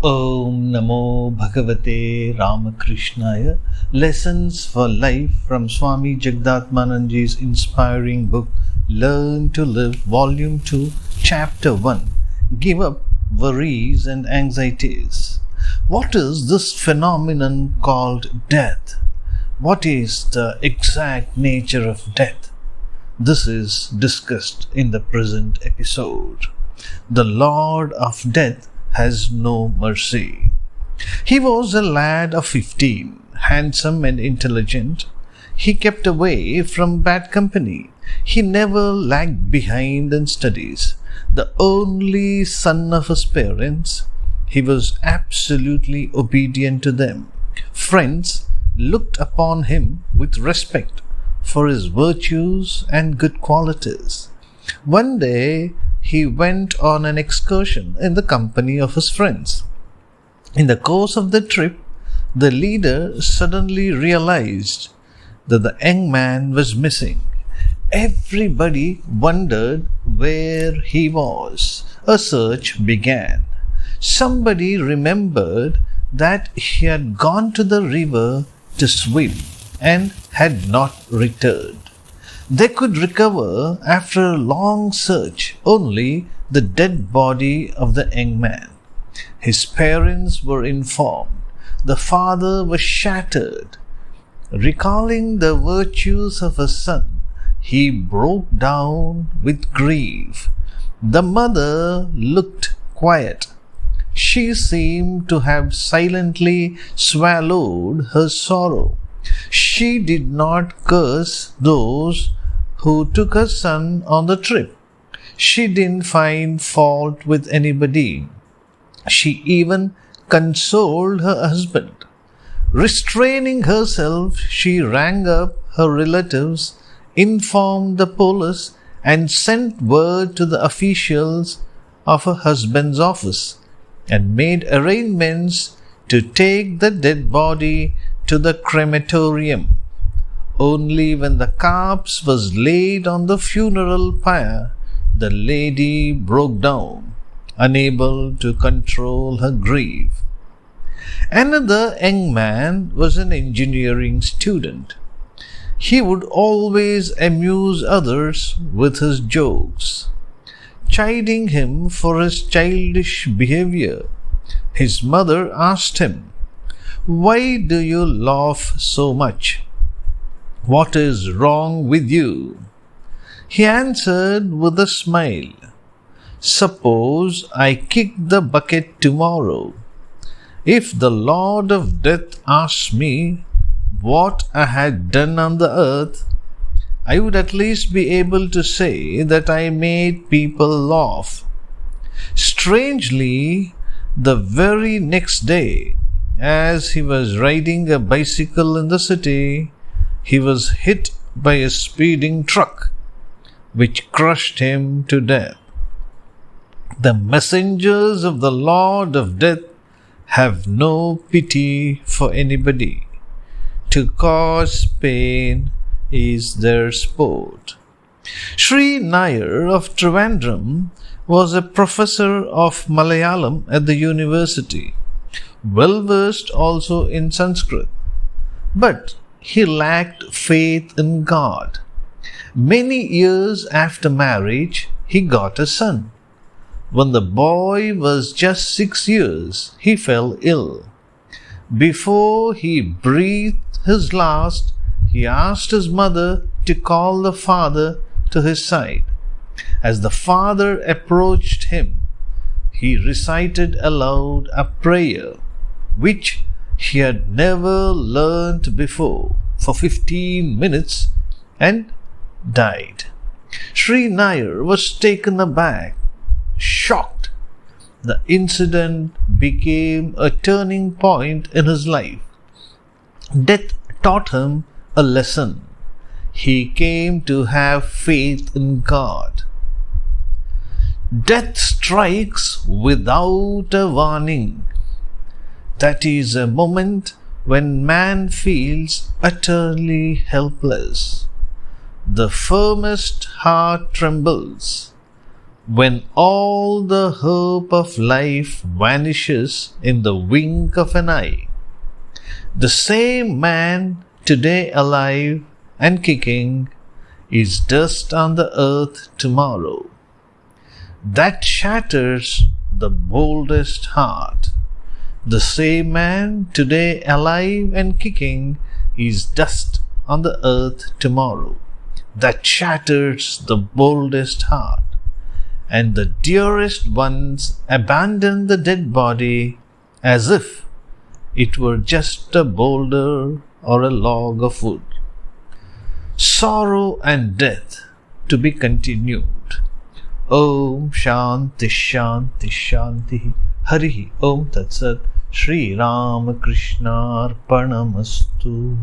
Om Namo Bhagavate Ramakrishnaya. Lessons for Life from Swami Jagadatmananda's inspiring book Learn to Live, Volume 2, Chapter 1. Give up worries and anxieties. What is this phenomenon called death? What is the exact nature of death? This is discussed in the present episode. The Lord of Death has no mercy. He was a lad of 15, handsome and intelligent. He kept away from bad company. He never lagged behind in studies. The only son of his parents, he was absolutely obedient to them. Friends looked upon him with respect for his virtues and good qualities. One day, he went on an excursion in the company of his friends. In the course of the trip, the leader suddenly realized that the young man was missing. Everybody wondered where he was. A search began. Somebody remembered that he had gone to the river to swim and had not returned. They could recover, after a long search, only the dead body of the young man. His parents were informed. The father was shattered. Recalling the virtues of his son, he broke down with grief. The mother looked quiet. She seemed to have silently swallowed her sorrow. She did not curse those who took her son on the trip. She didn't find fault with anybody. She even consoled her husband. Restraining herself, she rang up her relatives, informed the police, and sent word to the officials of her husband's office, and made arrangements to take the dead body to the crematorium. Only when the corpse was laid on the funeral pyre, the lady broke down, unable to control her grief. Another young man was an engineering student. He would always amuse others with his jokes, chiding him for his childish behavior. His mother asked him, "Why do you laugh so much? What is wrong with you?" He answered with a smile, "Suppose I kick the bucket tomorrow. If the Lord of Death asked me what I had done on the earth, I would at least be able to say that I made people laugh." Strangely, the very next day, as he was riding a bicycle in the city, he was hit by a speeding truck, which crushed him to death. The messengers of the Lord of Death have no pity for anybody. To cause pain is their sport. Sri Nair of Trivandrum was a professor of Malyalam at the university, well versed also in Sanskrit, but he lacked faith in God. Many years after marriage, he got a son. When the boy was just 6 years, he fell ill. Before he breathed his last, he asked his mother to call the father to his side. As the father approached him, he recited aloud a prayer which he had never learnt before for 15 minutes and died. Sri Nair was taken aback, shocked. The incident became a turning point in his life. Death taught him a lesson. He came to have faith in God. Death strikes without a warning. That is a moment when man feels utterly helpless. The firmest heart trembles. when all the hope of life vanishes in the wink of an eye. The same man today alive and kicking is dust on the earth tomorrow. That shatters the boldest heart. The same man today alive and kicking is dust on the earth tomorrow. That shatters the boldest heart. And the dearest ones abandon the dead body as if it were just a boulder or a log of wood. Sorrow and death to be continued. Om Shanti Shanti Shanti Harihi Om Tat Sat Shri Ramakrishna Arpanamastu.